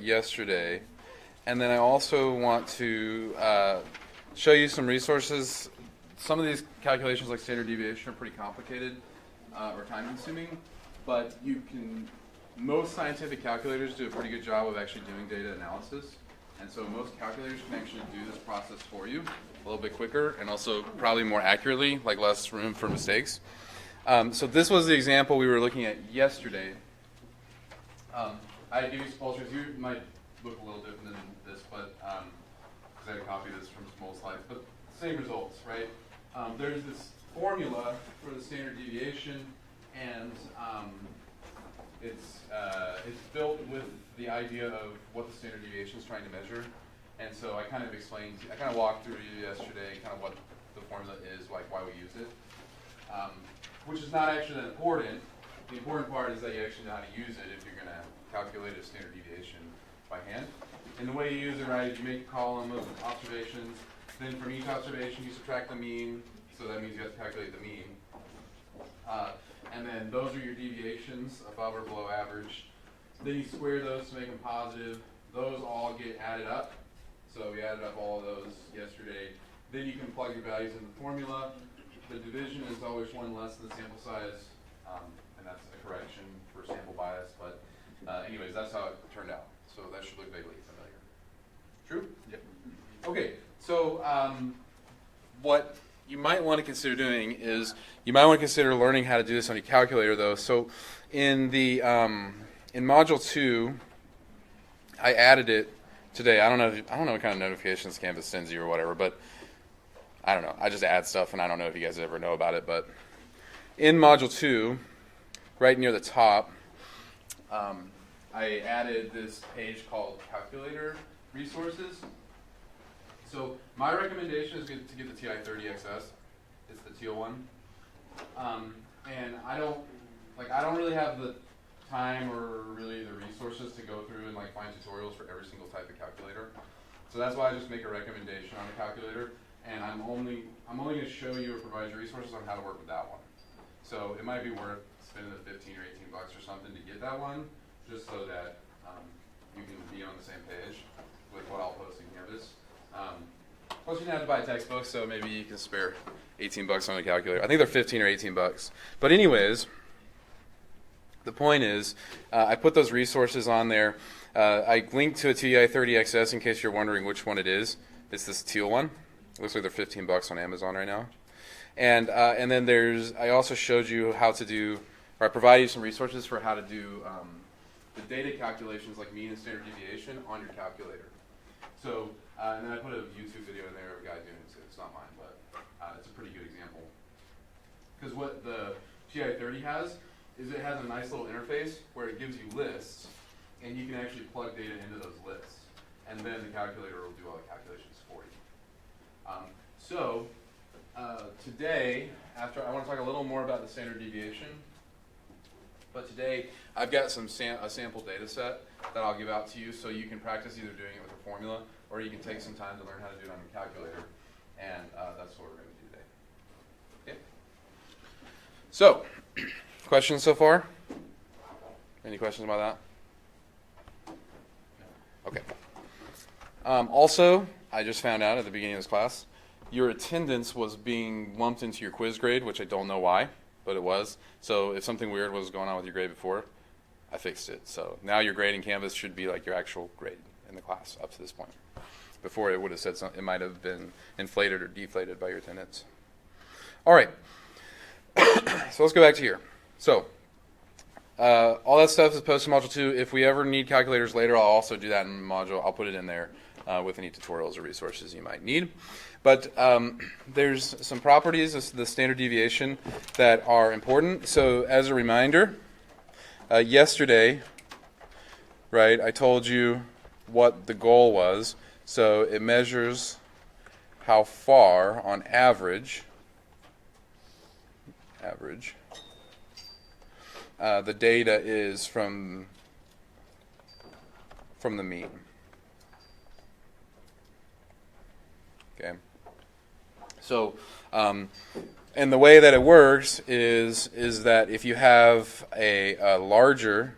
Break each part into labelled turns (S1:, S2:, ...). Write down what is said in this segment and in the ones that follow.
S1: yesterday. And then I also want to show you some resources. Some of these calculations, like standard deviation, are pretty complicated or time-consuming, but most scientific calculators do a pretty good job of actually doing data analysis. And so most calculators can actually do this process for you a little bit quicker and also probably more accurately, like less room for mistakes. So this was the example we were looking at yesterday. I gave you some pointers. You might look a little different than this, but because I had to copy this from some old slides, but same results, right? There's this formula for the standard deviation, and it's built with the idea of what the standard deviation is trying to measure. And so I kind of walked through yesterday kind of what the formula is, like why we use it, which is not actually that important. The important part is that you actually know how to use it if you're going to calculate a standard deviation by hand. And the way you use it, right, is you make a column of observations. Then from each observation, you subtract the mean. So that means you have to calculate the mean. And then those are your deviations, above or below average. Then you square those to make them positive. Those all get added up. So we added up all of those yesterday. Then you can plug your values in the formula. The division is always one less than the sample size, and that's a correction for sample bias. But anyways, that's how it turned out. So that should look vaguely familiar. True? Yep. Okay, so what you might want to consider doing is you might want to consider learning how to do this on your calculator, though. So in the in Module 2, I added it today. I don't know what kind of notifications Canvas sends you or whatever, but I don't know. I just add stuff, and I don't know if you guys ever know about it. But in Module 2, right near the top, I added this page called Calculator Resources. So my recommendation is to get the TI-30XS. It's the teal one. And I don't really have the time or really the resources to go through and find tutorials for every single type of calculator. So that's why I just make a recommendation on the calculator, and I'm only going to show you or provide you resources on how to work with that one. So it might be worth spending the 15 or 18 bucks or something to get that one, just so that you can be on the same page with what I'll post in Canvas. Plus you don't have to buy a textbook, so maybe you can spare 18 bucks on the calculator. I think they're 15 or 18 bucks. But anyways, the point is, I put those resources on there. I linked to a TI-30XS in case you're wondering which one it is. It's this teal one. It looks like they're 15 bucks on Amazon right now. And then I also showed you how to do, or I provided you some resources for how to do the data calculations like mean and standard deviation on your calculator. So, and then I put a YouTube video in there of a guy doing it. It's not mine, but it's a pretty good example. Because what the TI-30 has is it has a nice little interface where it gives you lists, and you can actually plug data into those lists. And then the calculator will do all the calculations for you. Today, I want to talk a little more about the standard deviation. But today, I've got a sample data set that I'll give out to you so you can practice either doing it with a formula or you can take some time to learn how to do it on your calculator. And that's what we're going to do today. Okay? So, questions so far? Any questions about that? Okay. Also, I just found out at the beginning of this class, your attendance was being lumped into your quiz grade, which I don't know why, but it was. So if something weird was going on with your grade before, I fixed it. So now your grade in Canvas should be like your actual grade in the class up to this point. Before it would have said something, it might have been inflated or deflated by your attendance. All right. So let's go back to here. So all that stuff is posted in Module 2. If we ever need calculators later, I'll also do that in Module. I'll put it in there with any tutorials or resources you might need. But there's some properties of the standard deviation that are important. So as a reminder, yesterday, right, I told you what the goal was. So it measures how far, on average, the data is from the mean. Okay. So, and the way that it works is that if you have a larger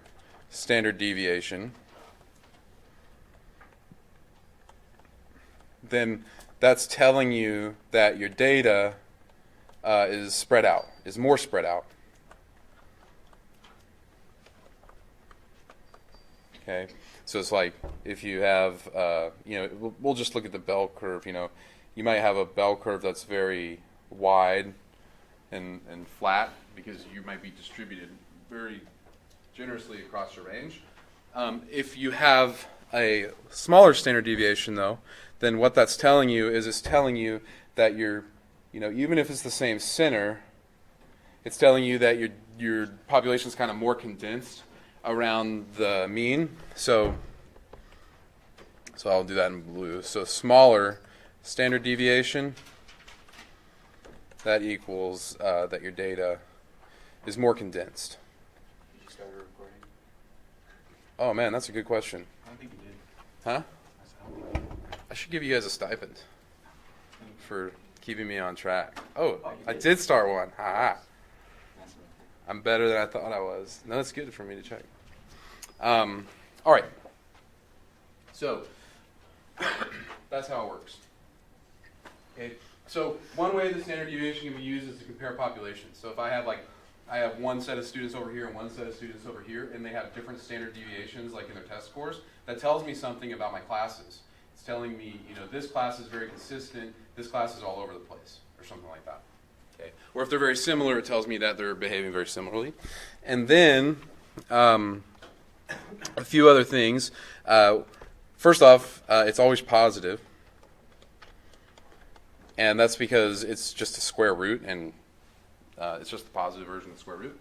S1: standard deviation,
S2: then that's telling you that your data is spread out, is more spread out. Okay, so it's like if you have, we'll just look at the bell curve. You might have a bell curve that's very wide and flat because you might be distributed very generously across your range. If you have a smaller standard deviation, though, then what that's telling you is it's telling you that even if it's the same center, it's telling you that your population is kind of more condensed around the mean. So I'll do that in blue. So smaller standard deviation, that equals that your data is more condensed.
S3: Did you start a recording?
S2: Oh man, that's a good question.
S3: I don't think you did.
S2: Huh?
S3: I don't think you did.
S2: I should give you guys a stipend for keeping me on track. Oh,
S3: Oh, you
S2: I
S3: did.
S2: did start one. Ha.
S3: That's right.
S2: I'm better than I thought I was. No, it's good for me to check. All right. So that's how it works. Okay. So one way the standard deviation can be used is to compare populations. So if I have one set of students over here and one set of students over here, and they have different standard deviations, like in their test scores, that tells me something about my classes. It's telling me, this class is very consistent, this class is all over the place, or something like that. Okay. Or if they're very similar, it tells me that they're behaving very similarly. And then a few other things. First off, it's always positive. And that's because it's just a square root, and it's just the positive version of the square root.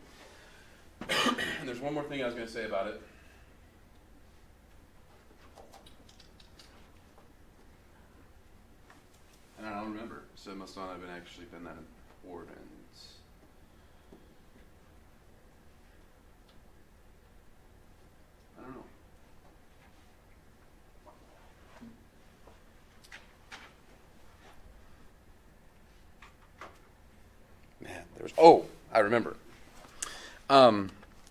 S2: And there's one more thing I was going to say about it. And I don't remember, so it must not have actually been that important. I don't know. Man, I remember.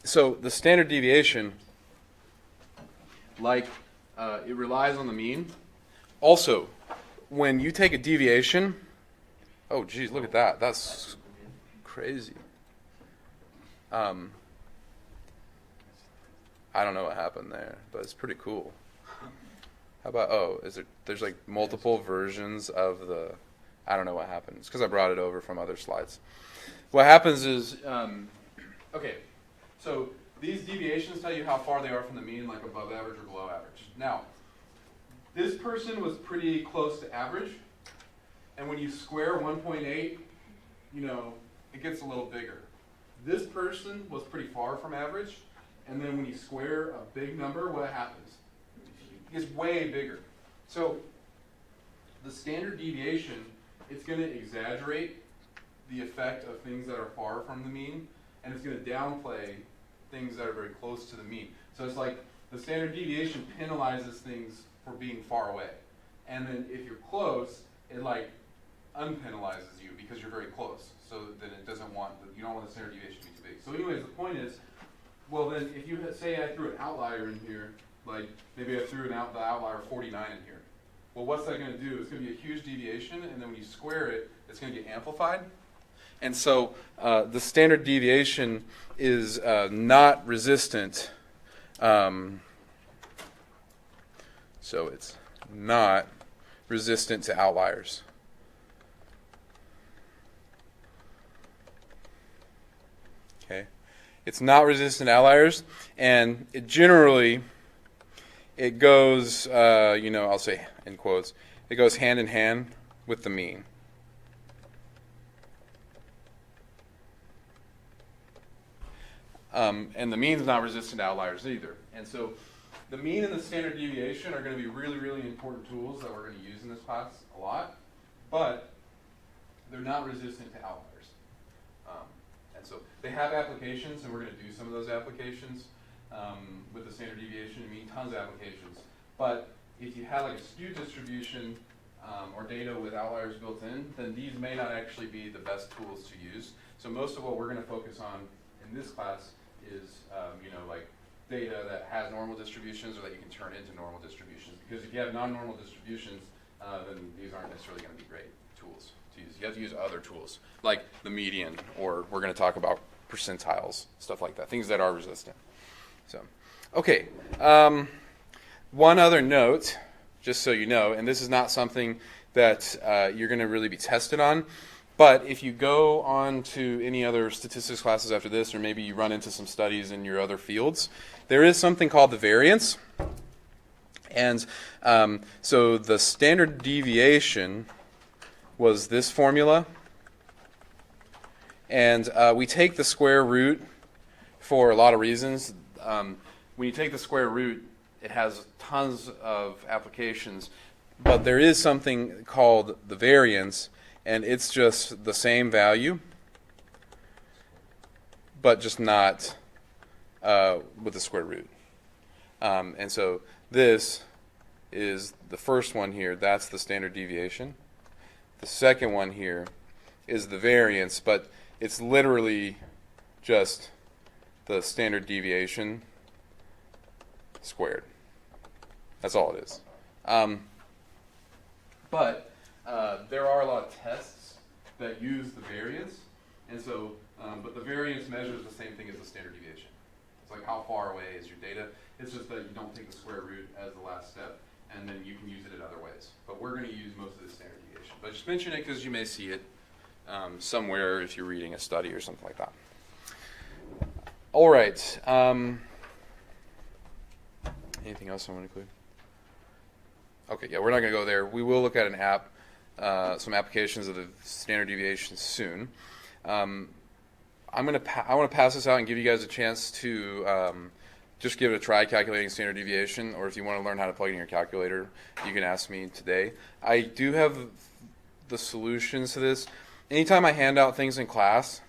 S2: So the standard deviation, it relies on the mean. Also, when you take a deviation, oh geez, look at that. That's crazy. I don't know what happened there, but it's pretty cool. How about, there's like multiple versions of the, I don't know what happened. It's because I brought it over from other slides. What happens is, so these deviations tell you how far they are from the mean, like above average or below average. Now, this person was pretty close to average, and when you square 1.8, it gets a little bigger. This person was pretty far from average, and then when you square a big number, what happens? It gets way bigger. So the standard deviation, it's going to exaggerate the effect of things that are far from the mean, and it's going to downplay things that are very close to the mean. So it's like the standard deviation penalizes things for being far away. And then if you're close, it unpenalizes you because you're very close. So then you don't want the standard deviation to be too big. So anyways, the point is, well then if you say I threw an outlier in here, maybe I threw the outlier 49 in here. Well, what's that going to do? It's going to be a huge deviation, and then when you square it, it's going to get amplified. And so the standard deviation is not resistant. So it's not resistant to outliers. Okay, it's not resistant to outliers, and it generally goes, I'll say in quotes, it goes hand in hand with the mean. And the mean is not resistant to outliers either. And so the mean and the standard deviation are going to be really, really important tools that we're going to use in this class a lot, but they're not resistant to outliers. And so they have applications, and we're going to do some of those applications with the standard deviation. I mean, tons of applications. But if you have a skewed distribution or data with outliers built in, then these may not actually be the best tools to use. So most of what we're going to focus on in this class is, data that has normal distributions or that you can turn into normal distributions. Because if you have non-normal distributions, then these aren't necessarily going to be great tools to use. You have to use other tools, like the median, or we're going to talk about percentiles, stuff like that, things that are resistant. So, okay. One other note, just so you know, and this is not something that you're going to really be tested on, but if you go on to any other statistics classes after this, or maybe you run into some studies in your other fields, there is something called the variance. And so the standard deviation was this formula. And we take the square root for a lot of reasons. When you take the square root, it has tons of applications. But there is something called the variance, and it's just the same value, but just not with the square root. And so this is the first one here. That's the standard deviation. The second one here is the variance, but it's literally just the standard deviation squared. That's all it is. But there are a lot of tests that use the variance, and so, but the variance measures the same thing as the standard deviation. It's like how far away is your data. It's just that you don't take the square root as the last step, and then you can use it in other ways. But we're going to use most of the standard deviation. But just mention it because you may see it somewhere if you're reading a study or something like that. All right. Anything else I want to include? Okay, yeah, we're not going to go there. We will look at an app, some applications of the standard deviation soon. I want to pass this out and give you guys a chance to just give it a try calculating standard deviation, or if you want to learn how to plug it in your calculator, you can ask me today. I do have the solutions to this. Anytime I hand out things in class,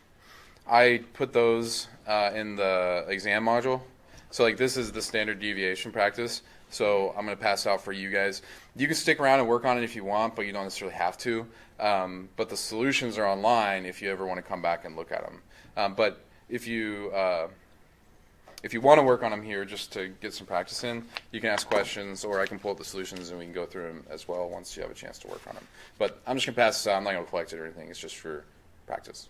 S2: I put those in the exam module. So like this is the standard deviation practice. So I'm going to pass it out for you guys. You can stick around and work on it if you want, but you don't necessarily have to. But the solutions are online if you ever want to come back and look at them. But if you want to work on them here just to get some practice in, you can ask questions, or I can pull up the solutions and we can go through them as well once you have a chance to work on them. But I'm just going to pass this out. I'm not going to collect it or anything. It's just for practice.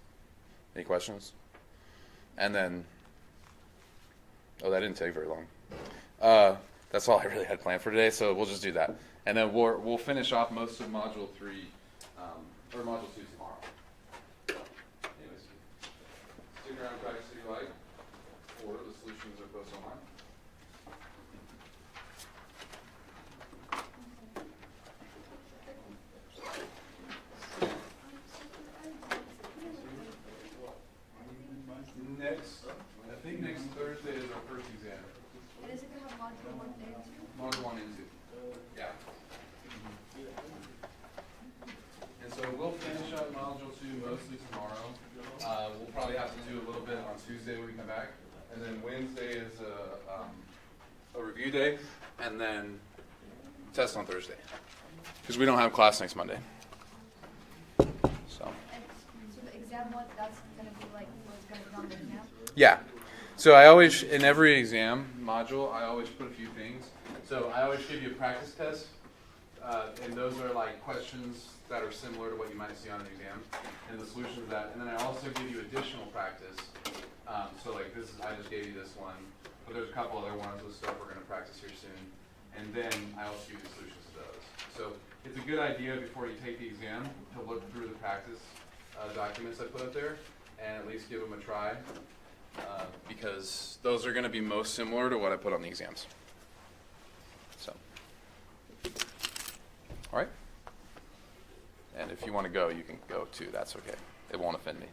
S2: Any questions? And then, that didn't take very long. That's all I really had planned for today, so we'll just do that. And then we'll finish off most of Module 3, or Module 2 tomorrow. Anyways, stick around and practice if you like, or the solutions are posted online. I think next Thursday is our first exam.
S4: And is it going to have module 1 and 2?
S2: Module 1 and 2. Yeah. And so we'll finish up Module 2 mostly tomorrow. We'll probably have to do a little bit on Tuesday when we come back. And then Wednesday is a review day. And then test on Thursday. Because we don't have class next Monday. So.
S4: And so the exam one, that's going to be like what's going to be on the exam?
S2: Yeah. So I always, in every exam module, I always put a few things. So I always give you a practice test, and those are like questions that are similar to what you might see on an exam, and the solution to that. And then I also give you additional practice. So like this is, I just gave you this one, but there's a couple other ones with stuff we're going to practice here soon. And then I also give you the solutions to those. So it's a good idea before you take the exam to look through the practice documents I put up there, and at least give them a try. Because those are going to be most similar to what I put on the exams. So, all right. And if you want to go, you can go too. That's okay. It won't offend me.